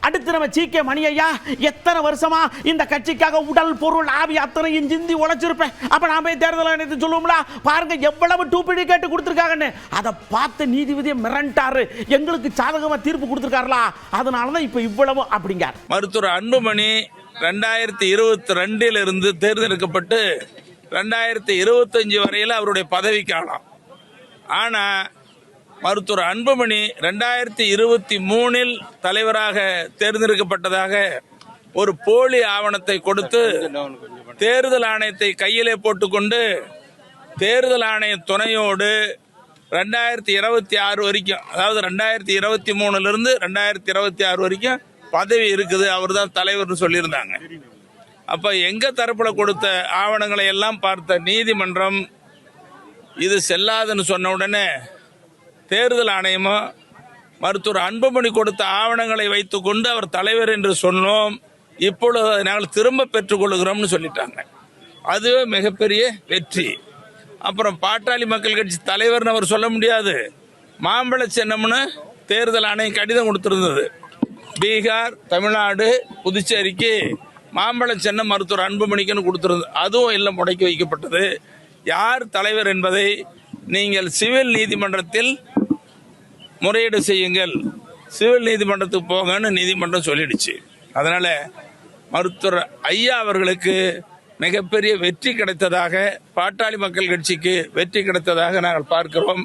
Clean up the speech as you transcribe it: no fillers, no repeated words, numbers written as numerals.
அடுத்து நம்ம சீக்கே மணி ஐயா எத்தனை வருஷமா இந்த கட்சிக்காக உடல் பொருள் ஆவி அத்தனையும் சிந்தி உழைச்சிருப்பேன். அப்ப நான் போய் தேர்தல் ஆணையத்தை சொல்லுவோம்ல, பாருங்க எவ்வளவு டூப்ளிகேட் கொடுத்திருக்காங்கன்னு. அதை பார்த்து நீதிபதியை மிரண்டாரு, எங்களுக்கு சாதகமா தீர்ப்பு கொடுத்திருக்காருல, அதனாலதான் இப்ப இவ்வளவு அப்படிங்க. மருத்துவர் அன்புமணி 2022 இருந்து தேர்ந்தெடுக்கப்பட்டு 2025 வரையில் அவருடைய பதவி காலம். ஆனா மருத்துவர் அன்புமணி 2023 தலைவராக தேர்ந்தெடுக்கப்பட்டதாக ஒரு போலி ஆவணத்தை கொடுத்து தேர்தல் ஆணையத்தை கையிலே போட்டுக்கொண்டு தேர்தல் ஆணைய துணையோடு 2026 வரைக்கும், அதாவது 2023 இருந்து 2026 வரைக்கும் பதவி இருக்குது, அவர் தான் தலைவர்னு சொல்லியிருந்தாங்க. அப்ப எங்க தரப்புல கொடுத்த ஆவணங்களை எல்லாம் பார்த்த நீதிமன்றம் இது செல்லாதுன்னு சொன்ன உடனே தேர்தல் ஆணையமும் மருத்துவர் அன்புமணி கொடுத்த ஆவணங்களை வைத்துக்கொண்டு அவர் தலைவர் என்று சொன்னோம், இப்பொழுது நாங்கள் திரும்ப பெற்றுக் கொள்கிறோம்னு சொல்லிட்டாங்க. அதுவே மிகப்பெரிய வெற்றி. அப்புறம் பாட்டாளி மக்கள் கட்சி தலைவர்னு அவர் சொல்ல முடியாது, மாம்பழ சின்னம்னு தேர்தல் ஆணையம் கடிதம் கொடுத்திருந்தது. பீகார், தமிழ்நாடு, புதுச்சேரிக்கு மாம்பழ சின்னம் மருத்துவர் அன்புமணிக்குன்னு கொடுத்திருந்தது. அதுவும் எல்லாம் முடக்கி வைக்கப்பட்டது. யார் தலைவர் என்பதை நீங்கள் சிவில் நீதிமன்றத்தில் முறையீடு செய்யுங்கள், சிவில் நீதிமன்றத்துக்கு போங்கன்னு நீதிமன்றம் சொல்லிடுச்சு. அதனால மருத்துவர் ஐயா அவர்களுக்கு மிகப்பெரிய வெற்றி கிடைத்ததாக, பாட்டாளி மக்கள் கட்சிக்கு வெற்றி கிடைத்ததாக நாங்கள் பார்க்கிறோம்.